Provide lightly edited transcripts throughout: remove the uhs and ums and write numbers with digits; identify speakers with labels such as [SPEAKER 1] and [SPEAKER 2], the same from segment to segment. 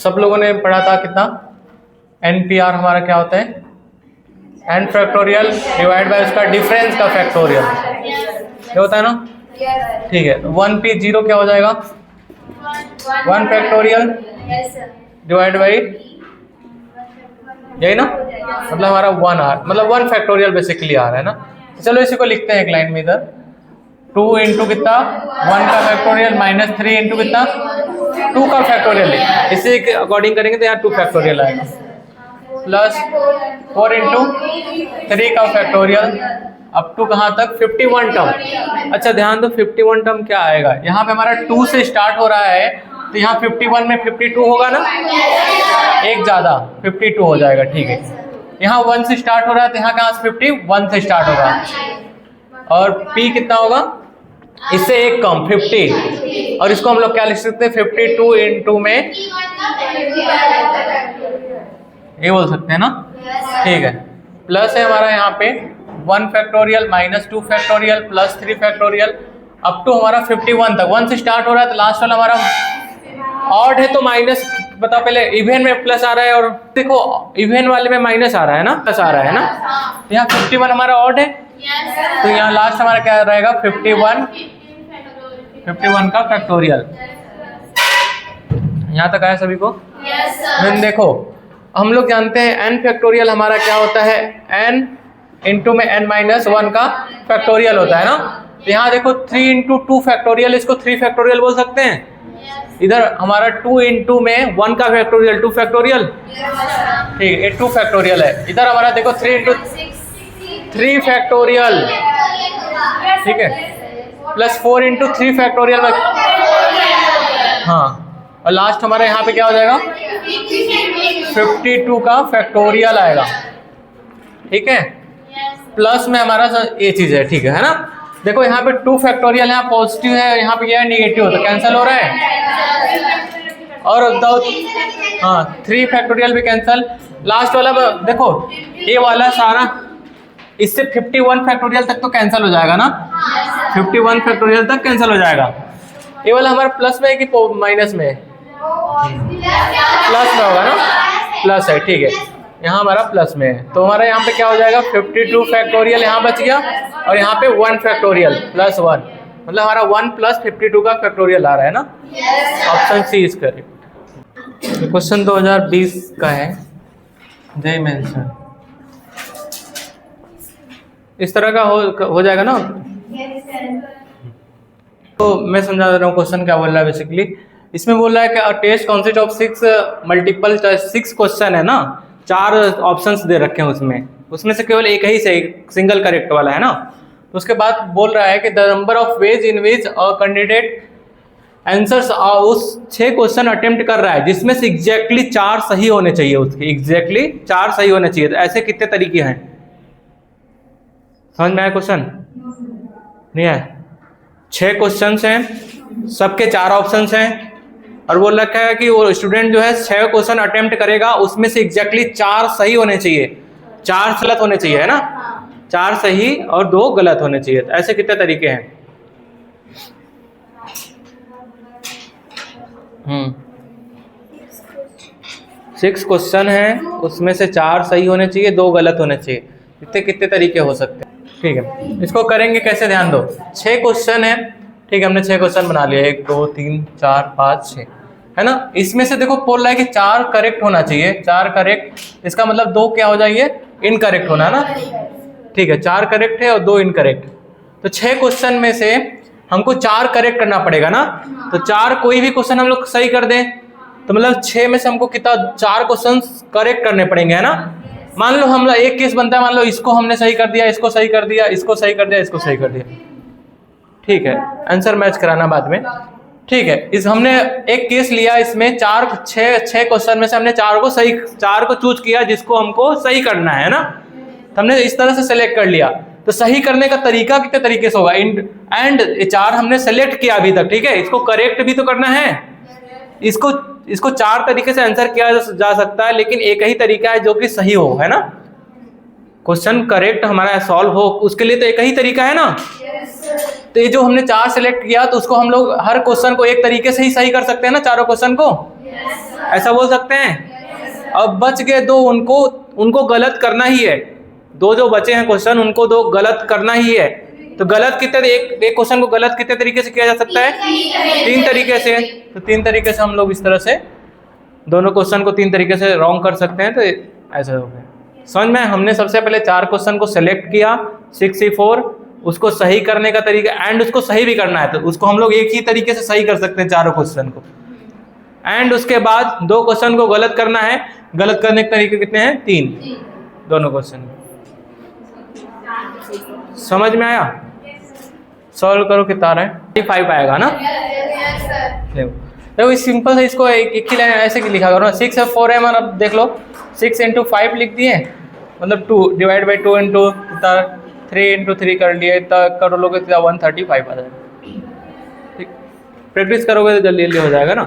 [SPEAKER 1] सब लोगों ने पढ़ा था कितना, NPR हमारा क्या होता है, n फैक्टोरियल डिवाइड बाय उसका डिफरेंस का फैक्टोरियल, ये होता है ना। ठीक है, 1p 0 क्या हो जाएगा, 1 फैक्टोरियल डिवाइड बाई, यही ना, मतलब हमारा 1 आ, मतलब 1 फैक्टोरियल बेसिकली आ रहा है ना। चलो इसी को लिखते हैं एक लाइन में इधर, 2 इंटू कितना 1 का फैक्टोरियल माइनस 3 इंटू कितना 2 का फैक्टोरियल, इसी के अकॉर्डिंग करेंगे तो यहाँ 2 फैक्टोरियल आएगा, प्लस 4 इंटू 3 का फैक्टोरियल अप टू कहाँ तक 51 टर्म। अच्छा ध्यान दो 51 टर्म क्या आएगा, यहाँ पे हमारा 2 से स्टार्ट हो रहा है तो यहाँ 51 में 52 होगा ना, एक ज़्यादा 52 हो जाएगा। ठीक है, यहाँ 1 से स्टार्ट हो रहा है तो यहाँ कहाँ से 51 से स्टार्ट होगा, और P कितना होगा इससे एक कम 50, और इसको हम लोग क्या लिख सकते हैं 52 इंटू में ये बोल सकते हैं ना। ठीक है, प्लस है हमारा यहाँ पे 1 factorial minus 2 factorial plus 3 factorial up to हमारा 51 तक। 1 से स्टार्ट हो रहा है तो लास्ट वाला हमारा ऑड है तो माइनस, बताओ पहले इवन में प्लस आ रहा है और देखो इवन वाले में माइनस आ रहा है ना, प्लस आ रहा है ना। यहाँ 51 हमारा ऑड है तो यहाँ लास्ट हमारा क्या रहेगा 51 का फैक्टोरियल। यहाँ तक आया सभी को। देन देखो हम लोग जानते हैं n फैक्टोरियल हमारा क्या होता है, n इंटू में n माइनस 1 का फैक्टोरियल होता है ना। तो यहाँ देखो 3 इंटू 2 फैक्टोरियल, इसको 3 फैक्टोरियल बोल सकते हैं। इधर हमारा 2 इंटू में 1 का फैक्टोरियल 2 फैक्टोरियल, ठीक है 2 फैक्टोरियल है। इधर हमारा देखो 3 इंटू 3 फैक्टोरियल, ठीक है, प्लस 4 इंटू 3 फैक्टोरियल, हाँ, और लास्ट हमारा यहाँ पे क्या हो जाएगा 52 का फैक्टोरियल आएगा। ठीक है, प्लस में हमारा ये चीज है, ठीक है ना। देखो यहाँ पे 2 फैक्टोरियल यहाँ पॉजिटिव है, यहाँ पे क्या है नेगेटिव, तो कैंसिल हो रहा है, और दो हाँ 3 फैक्टोरियल भी कैंसिल। लास्ट वाला देखो ये वाला सारा इससे 51 फैक्टोरियल तक तो कैंसिल हो जाएगा ना, 51 फैक्टोरियल तक कैंसिल हो जाएगा। ये वाला हमारा प्लस में है कि माइनस में है, प्लस में होगा ना, प्लस है, ठीक है, यहाँ हमारा प्लस में है। तो हमारा यहाँ पे क्या हो जाएगा 52 फैक्टोरियल यहाँ बच गया, और यहाँ पे 1 फैक्टोरियल प्लस 1, मतलब हमारा 1 प्लस 52 का फैक्टोरियल आ रहा है ना। Option C is correct. Question 2020 का है, जय मेंशन इस तरह का हो जाएगा ना। तो मैं समझा दे रहा हूँ क्वेश्चन क्या बोल रहा है। बेसिकली इसमें बोल रहा है कि a test consist of 6 multiple 6 question है ना, 4 ऑप्शंस दे रखे हैं उसमें से केवल एक ही सही सिंगल करेक्ट वाला है ना। तो उसके बाद बोल रहा है कि the number of ways in which a candidate answers, उस 6 क्वेश्चन अटेम्प्ट कर रहा है जिसमें से एग्जैक्टली 4 सही होने चाहिए, उसके एग्जैक्टली 4 सही होने चाहिए। तो ऐसे कितने तरीके हैं, समझ में आया क्वेश्चन नहीं है। 6 क्वेश्चन हैं, सबके 4 ऑप्शन हैं, और बोल रखा है कि वो स्टूडेंट जो है 6 क्वेश्चन अटेम्प्ट करेगा, उसमें से एग्जैक्टली 4 सही होने चाहिए, 4 गलत होने चाहिए, है ना, 4 सही और 2 गलत होने चाहिए। तो ऐसे कितने तरीके हैं, 6 क्वेश्चन हैं, उसमें से 4 सही होने चाहिए, 2 गलत होने चाहिए। कितने तरीके हो सकते हैं। ठीक है, इसको करेंगे कैसे, ध्यान दो। 6 क्वेश्चन है, ठीक है, हमने 6 क्वेश्चन बना लिया, 1 2 3 4 5 6, है ना। इसमें से देखो बोल रहा है कि 4 करेक्ट होना चाहिए, 4 करेक्ट, इसका मतलब 2 क्या हो जाएंगे इनकरेक्ट होना है ना। ठीक है, 4 करेक्ट है और 2 इनकरेक्ट। तो 6 क्वेश्चन में से हमको 4 करेक्ट करना पड़ेगा ना। तो 4 कोई भी क्वेश्चन हम लोग सही कर दें तो मतलब 6 में से हमको कितना 4 क्वेश्चन करेक्ट करने पड़ेंगे, है ना। मान लो हम लोग एक केस बनता है, मान लो इसको हमने सही कर दिया, इसको सही कर दिया, इसको सही कर दिया, इसको सही कर दिया, ठीक है, आंसर मैच कराना बाद में। ठीक है, इस हमने एक केस लिया, इसमें 6 क्वेश्चन में से हमने 4 को चूज किया जिसको हमको सही करना है ना। तो हमने इस तरह से सेलेक्ट कर लिया। तो सही करने का तरीका कितने तरीके से होगा, एंड 4 हमने सेलेक्ट किया अभी तक, ठीक है, इसको करेक्ट भी तो करना है। इसको 4 तरीके से आंसर किया जा सकता है, लेकिन एक ही तरीका है जो कि सही हो, है ना। क्वेश्चन करेक्ट हमारा सॉल्व हो उसके लिए तो एक ही तरीका है ना। तो ये जो हमने 4 सेलेक्ट किया तो उसको हम लोग हर क्वेश्चन को एक तरीके से ही सही कर सकते हैं ना, चारों क्वेश्चन को। ऐसा बोल सकते हैं। अब बच गए दो, उनको गलत करना ही है। दो जो बचे हैं क्वेश्चन उनको दो गलत करना ही है। तो गलत कितने, एक क्वेश्चन को गलत कितने तरीके से किया जा सकता है? 3 तरीके से। तो 3 तरीके से हम लोग इस तरह से दोनों क्वेश्चन को 3 तरीके से रॉन्ग कर सकते हैं। तो ऐसा हो गया समझ में। हमने सबसे पहले 4 क्वेश्चन को सेलेक्ट किया 6C4, उसको सही करने का तरीका एंड उसको सही भी करना है तो उसको हम लोग एक ही तरीके से सही कर सकते हैं चारों क्वेश्चन को। एंड उसके बाद 2 क्वेश्चन को गलत करना है। गलत करने के तरीके कितने हैं? 3 दोनों क्वेश्चन। समझ में आया? सॉल्व करो कितना आ रहा है? 5 आएगा ना। देखो इस सिंपल है, इसको एक ही लाइन ऐसे लिखा करो ना। 6 है 4 है हमारा, देख लो 6 × 5 लिख दिए, मतलब 2 डिवाइड बाई 2 इंटू 3 × 3 कर लिए, कर लोगे तो 135 आ जाएगा। ठीक, प्रैक्टिस करोगे तो जल्दी जल्दी हो जाएगा ना।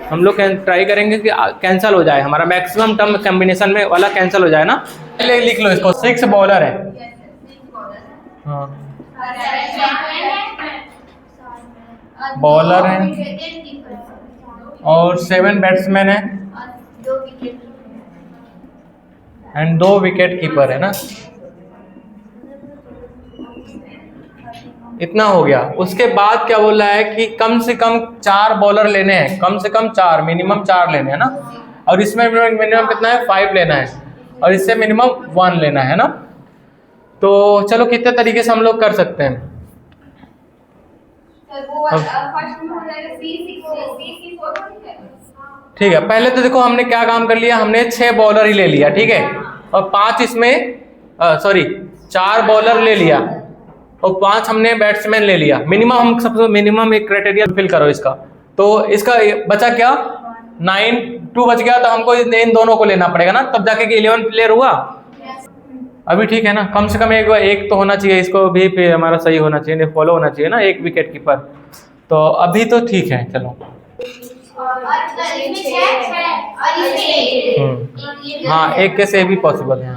[SPEAKER 1] हम लोग ट्राई करेंगे कि कैंसिल हो जाए, हमारा मैक्सिमम टर्म कॉम्बिनेशन में वाला कैंसिल हो जाए ना। पहले लिख लो इसको, 6 बॉलर है, हाँ बॉलर है, और 7 बैट्समैन है एंड 2 विकेट कीपर है ना। इतना हो गया। उसके बाद क्या बोल रहा है कि कम से कम 4 बॉलर लेने हैं, कम से कम 4, मिनिमम 4 लेने हैं ना। और इसमें मिनिमम कितना है? 5 लेना है, और इससे मिनिमम 1 लेना है ना। तो चलो कितने तरीके से हम लोग कर सकते हैं। ठीक है, पहले तो देखो हमने क्या काम कर लिया, हमने 6 बॉलर ही ले लिया, ठीक है, और 5 इसमें 4 बॉलर ले लिया और 5 हमने बैट्समैन ले लिया। मिनिमम हम सबसे मिनिमम एक क्राइटेरिया फिल करो इसका। तो इसका बचा क्या? 2 बच गया, तो हमको इन दोनों को लेना पड़ेगा ना, तब जाके 11 प्लेयर हुआ। अभी ठीक है ना, कम से कम एक तो होना चाहिए, इसको भी फिर हमारा सही होना चाहिए, फॉलो होना चाहिए ना, 1 विकेट कीपर। तो अभी तो ठीक है, चलो हाँ 1 के से भी पॉसिबल है।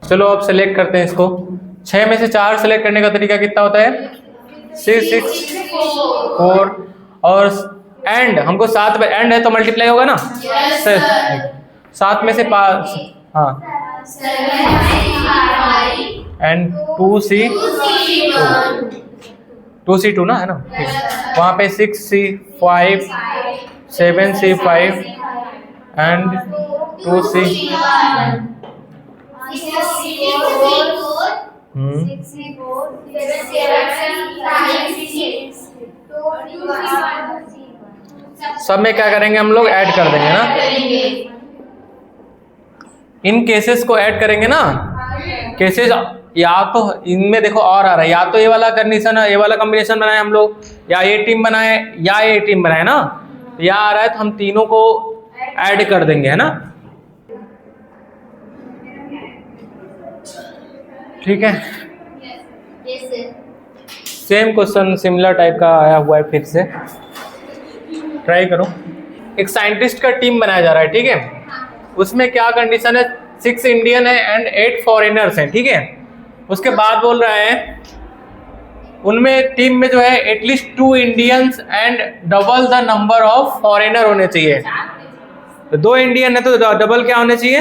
[SPEAKER 1] चलो अब सेलेक्ट करते हैं इसको। 6 में से 4 सेलेक्ट करने का तरीका कितना होता है? 6 4 और एंड हमको 7 एंड है तो मल्टीप्लाई होगा ना। 7 में से 5, हाँ एंड 2C2 ना है ना। वहाँ पे 6C5 7C5 एंड 2C सब में क्या करेंगे हम लोग? ऐड कर देंगे ना। इन केसेस को ऐड करेंगे ना। केसेस या तो इनमें देखो और आ रहा है, या तो ये वाला कंडीशन है, ये वाला कॉम्बिनेशन बनाए हम लोग, या ये टीम बनाए या ये टीम बनाए ना। या आ रहा है तो हम तीनों को ऐड कर देंगे, है ना। ठीक है, सेम क्वेश्चन सिमिलर टाइप का आया हुआ है, फिर से ट्राई करो। एक साइंटिस्ट का टीम बनाया जा रहा है, ठीक है। उसमें क्या कंडीशन है? 6 इंडियन है एंड 8 फॉरेनर्स हैं, ठीक है। उसके बाद बोल रहा है उनमें टीम में जो है at least 2 Indians and double the number of foreigner होने चाहिए। तो 2 इंडियन है तो डबल क्या होने चाहिए?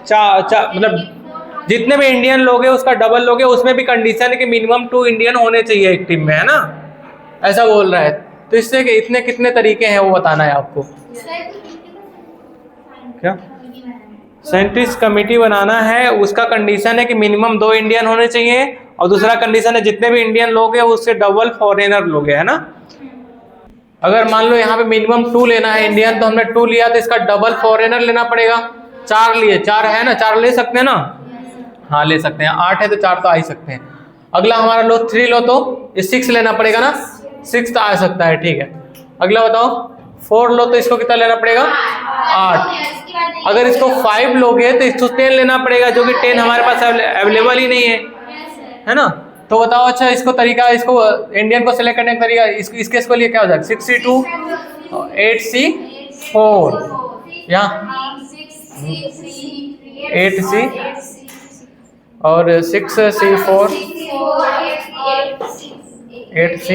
[SPEAKER 1] 4 मतलब जितने भी इंडियन लोग हैं उसका डबल लोग हैं। उसमें भी कंडीशन है कि मिनिमम 2 इंडियन होने चाहिए एक टीम में, है ना। ऐसा बोल रहा है। तो इससे इतने कितने तरीके हैं वो बताना है आपको। क्या साइंटिस्ट कमेटी बनाना है, उसका कंडीशन है कि मिनिमम 2 इंडियन होने चाहिए, और दूसरा कंडीशन है जितने भी इंडियन लोग हैं उससे डबल फॉरेनर लोग हैं, है ना। अगर मान लो यहाँ पे मिनिमम 2 लेना है इंडियन, तो हमने 2 लिया तो इसका डबल फॉरेनर लेना पड़ेगा। 4 लिए, 4 है ना, 4 ले सकते हैं ना। हाँ ले सकते हैं। 8 है तो 4 तो आ ही सकते हैं। अगला हमारा लो 3 लो तो 6 लेना पड़ेगा ना। 6 तो आ सकता है, ठीक है। अगला बताओ 4 लो तो इसको कितना लेना पड़ेगा? 8। अगर इसको 5 लोगे तो इसको 10 लेना पड़ेगा, जो कि 10 हमारे पास अवेलेबल ही नहीं है ना। तो बताओ अच्छा इसको तरीका, इसको इंडियन को सिलेक्ट करने का तरीका, इसके इसको लिए क्या हो जाएगा? 6C2 8C4 या 8C और 6C4 8C।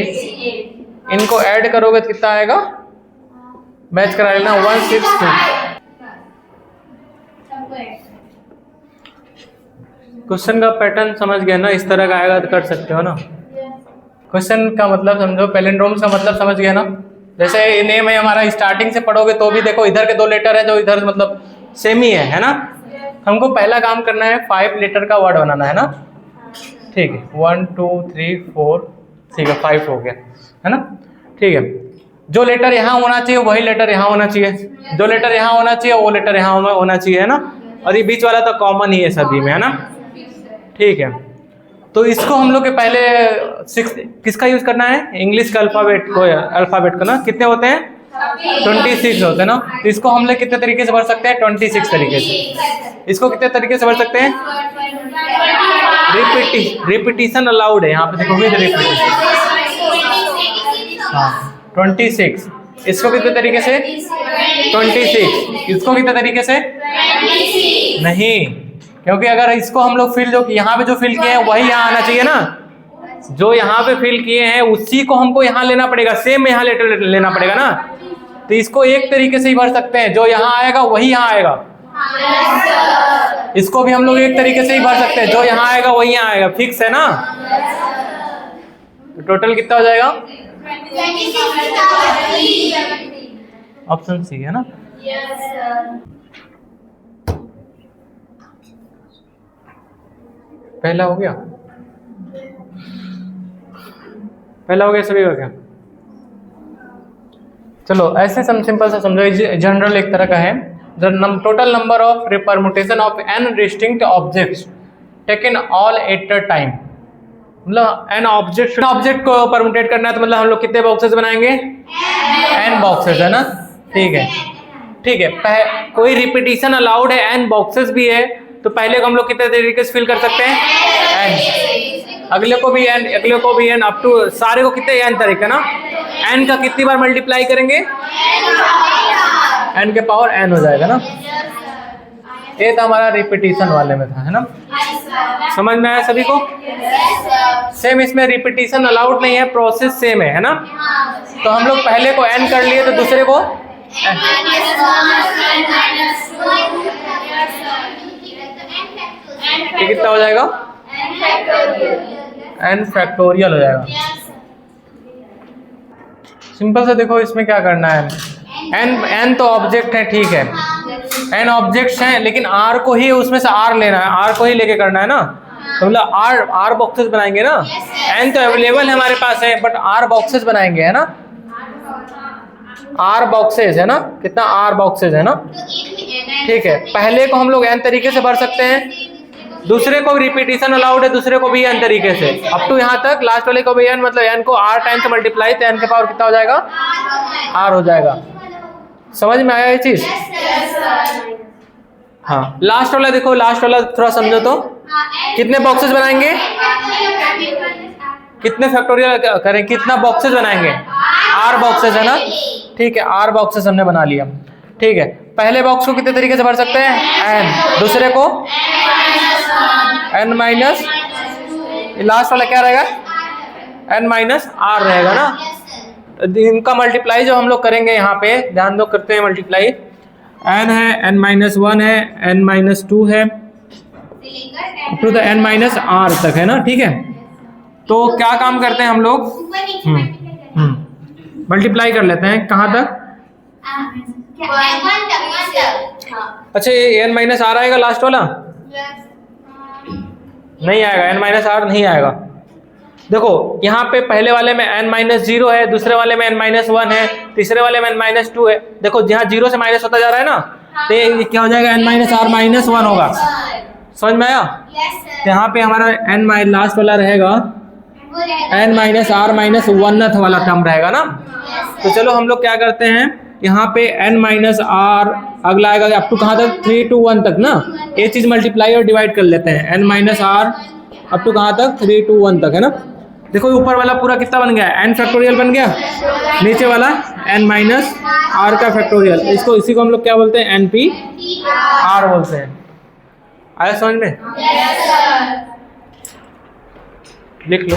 [SPEAKER 1] इनको ऐड करोगे तो कितना आएगा? मैच करा लेना 162। क्वेश्चन का पैटर्न समझ गए ना, इस तरह का आएगा तो कर सकते हो ना। क्वेश्चन का मतलब समझो, पैलिंड्रोम्स का मतलब समझ गए ना। जैसे नेम है हमारा, स्टार्टिंग से पढ़ोगे तो भी देखो इधर के 2 लेटर है जो इधर मतलब सेम ही है ना। हमको पहला काम करना है 5 लेटर का वर्ड बनाना है ना। ठीक है, 1 2 3 4, ठीक है 5 हो गया है ना। ठीक है, जो लेटर यहाँ होना चाहिए वही लेटर यहाँ होना चाहिए, जो लेटर यहाँ होना चाहिए वो लेटर यहाँ होना चाहिए है ना। और ये बीच वाला तो कॉमन ही है सभी में है ना। ठीक है, तो इसको हम लोग के पहले 6 किसका यूज करना है, इंग्लिश का अल्फाबेट को ना। कितने होते हैं, 26 होते हैं ना। तो इसको हम लोग कितने तरीके से भर सकते हैं, 26 तरीके से। इसको कितने तरीके से भर सकते हैं, रिपीटिशन अलाउड है यहाँ पे, देखोगे तो रिपीटिशन। हाँ 26। इसको कितने तरीके से, 26। इसको कितने तरीके से, नहीं, क्योंकि अगर इसको हम लोग फिल जो यहाँ पे जो फिल किए हैं वही यहाँ आना चाहिए ना। जो यहाँ पे फिल किए हैं उसी को हमको यहाँ लेना पड़ेगा, सेम यहाँ लेटर लेना पड़ेगा ना। तो इसको एक तरीके से ही भर सकते हैं, जो यहाँ आएगा वही यहाँ आएगा। इसको भी हम लोग एक तरीके से ही भर सकते हैं, जो यहाँ आएगा वही यहाँ आएगा, फिक्स है ना। तो टोटल कितना हो जाएगा, ऑप्शन सी है ना। पहला हो गया, पहला हो गया सभी का क्या। चलो ऐसे सिंपल सा समझो, जनरल एक तरह का है। The total number of permutation of n distinct objects taken all at a time. मतलब n ऑब्जेक्ट को परमुटेट करना है तो मतलब हम लोग कितने बॉक्सेस बनाएंगे, n बॉक्सेस है ना। ठीक है, ठीक है, कोई रिपीटिशन अलाउड है, n बॉक्सेस भी है, तो पहले को हम लोग कितने तरीके से फिल कर सकते हैं, n, अगले को भी n, अगले को भी n, अप टू सारे को कितने n तरीके ना। n का कितनी बार मल्टीप्लाई करेंगे, n के पावर n हो जाएगा ना। ये तो हमारा रिपीटिशन वाले में था है ना। समझ में आया सभी को। सेम इसमें रिपीटिशन अलाउड नहीं है, प्रोसेस सेम है ना। तो हम लोग पहले को n कर लिए तो दूसरे को ये कितना हो जाएगा, n फैक्टोरियल हो जाएगा। सिंपल से देखो इसमें क्या करना है, n तो ऑब्जेक्ट है, ठीक है, n ऑब्जेक्ट्स हैं, लेकिन r को ही उसमें से r लेना है, r को ही लेके करना है ना। तो मतलब r बॉक्सेस बनाएंगे ना। n तो अवेलेबल है हमारे पास है, बट r बॉक्सेस बनाएंगे है ना। r बॉक्सेस है ना, कितना r बॉक्सेस है ना। ठीक है, पहले को हम लोग n तरीके से भर सकते हैं, दूसरे को रिपीटिशन अलाउड है, दूसरे को भी n तरीके से, अप टू यहाँ तक लास्ट वाले को भी n, मतलब n को r टाइम से मल्टीप्लाई, तो n के पावर कितना हो जाएगा, r हो जाएगा। समझ में आया ये चीज। हाँ लास्ट वाला देखो, लास्ट वाला थोड़ा समझो तो, कितने बॉक्सेस बनाएंगे, कितने फैक्टोरियल करें, कितना बॉक्सेस बनाएंगे, r बॉक्सेस है ना। ठीक है, r बॉक्सेस हमने बना लिया। ठीक है, पहले बॉक्स को कितने तरीके से भर सकते हैं, n, दूसरे को n माइनस, लास्ट वाला क्या रहेगा, n माइनस r रहेगा ना। इनका मल्टीप्लाई जो हम लोग करेंगे यहाँ पे ध्यान दो, करते हैं मल्टीप्लाई। n है, n माइनस 1 है, n माइनस 2 है, to the n minus r तक है ना। ठीक है, तो क्या काम करते हैं हम लोग, मल्टीप्लाई कर लेते हैं कहाँ तक, अच्छा ये n माइनस r आएगा लास्ट वाला, नहीं आएगा, n माइनस r नहीं आएगा। देखो यहाँ पे पहले वाले में n माइनस 0 है, दूसरे वाले में n माइनस 1 है, तीसरे वाले में n माइनस 2 है। देखो जहाँ 0 से माइनस होता जा रहा है ना, तो ये क्या हो जाएगा, n माइनस r माइनस 1 होगा। समझ में आया। तो यहाँ पे हमारा n माइनस लास्ट वाला रहेगा n minus r minus 1th वाला टर्म रहेगा ना। तो चलो हम लोग क्या करते हैं, यहाँ पे n माइनस r अगला आएगा अप टू कहाँ तक, 3 to 1 तक ना। ये चीज मल्टीप्लाई और डिवाइड कर लेते हैं, n minus r up to कहाँ तक, 3 to 1 तक है ना। देखो ऊपर वाला पूरा कितना बन गया, n फैक्टोरियल बन गया, नीचे वाला n माइनस r का फैक्टोरियल। इसको इसी को हम लोग क्या बोलते हैं, np r बोलते हैं। आया समझ में, लिख लो।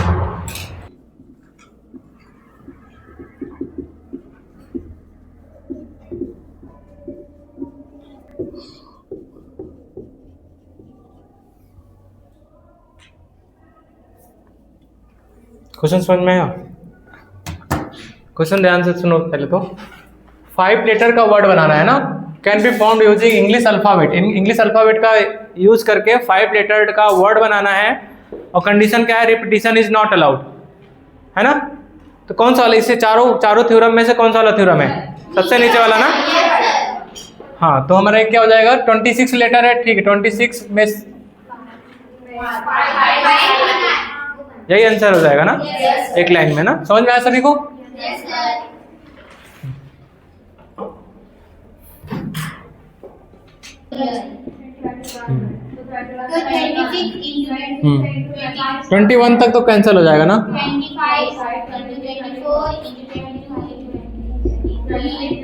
[SPEAKER 1] क्वेश्चन समझ में आया? क्वेश्चन ध्यान से सुनो पहले तो। 5 लेटर का वर्ड बनाना है ना, can be found using English alphabet. English alphabet का यूज करके 5 लेटर का वर्ड बनाना है, और कंडीशन क्या है? रिपीटिशन इज नॉट अलाउड, है ना। तो कौन सा वाला, इससे चारों थ्योरम में से कौन सा वाला थ्योरम है? सबसे नीचे वाला ना। हाँ, तो हमारा क्या हो जाएगा? 26 लेटर है, ठीक है। 26 में यही आंसर हो जाएगा ना, एक लाइन में ना। समझ में आया सभी को?
[SPEAKER 2] तो
[SPEAKER 1] 21 तक तो कैंसिल हो जाएगा ना। 24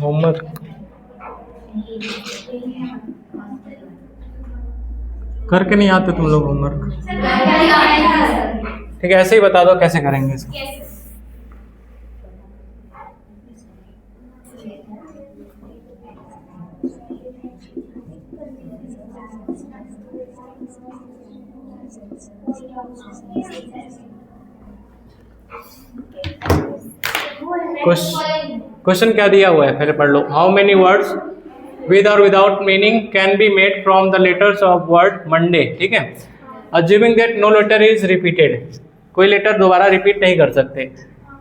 [SPEAKER 1] होमवर्क करके नहीं आते तुम लोग होमवर्क? ठीक है, ऐसे ही बता दो कैसे करेंगे इसको। क्वेश्चन क्या दिया हुआ है पहले पढ़ लो। हाउ मेनी वर्ड्स विद और without meaning can be made from the letters of word Monday. ठीक है, assuming that no letter is repeated, कोई लेटर दोबारा रिपीट नहीं कर सकते।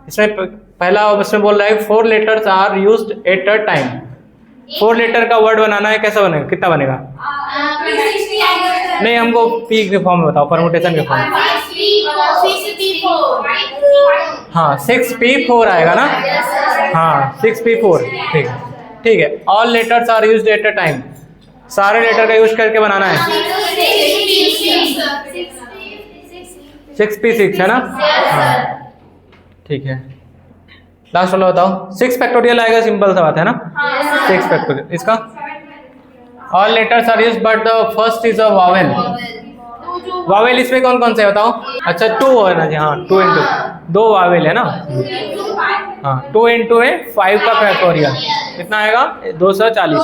[SPEAKER 1] इसमें पहला इसमें बोल रहा है 4 letters are used at a time. 4 letter का वर्ड बनाना है, कैसा बनेगा? कितना बनेगा? नहीं, हमको पी के फॉर्म में बताओ, परमुटेशन के फॉर्म में। हाँ, 6p4 आएगा ना। हाँ, 6p4। ठीक है, ठीक है। All letters are used at a time, सारे लेटर का यूज करके बनाना है। 6p6 है ना। हाँ, ठीक है। लास्ट वाला बताओ। 6 फैक्टोरियल आएगा, सिंपल सा बात है ना। 6 फैक्टोरियल। इसका all letters are used but the first is a vowel. Vowel इसमें कौन कौन से बताओ? अच्छा, 2 है ना जी। हाँ, 2 into 2 वावेल है ना। हाँ, 2 into 5 का फैक्टोरियल कितना आएगा? 240।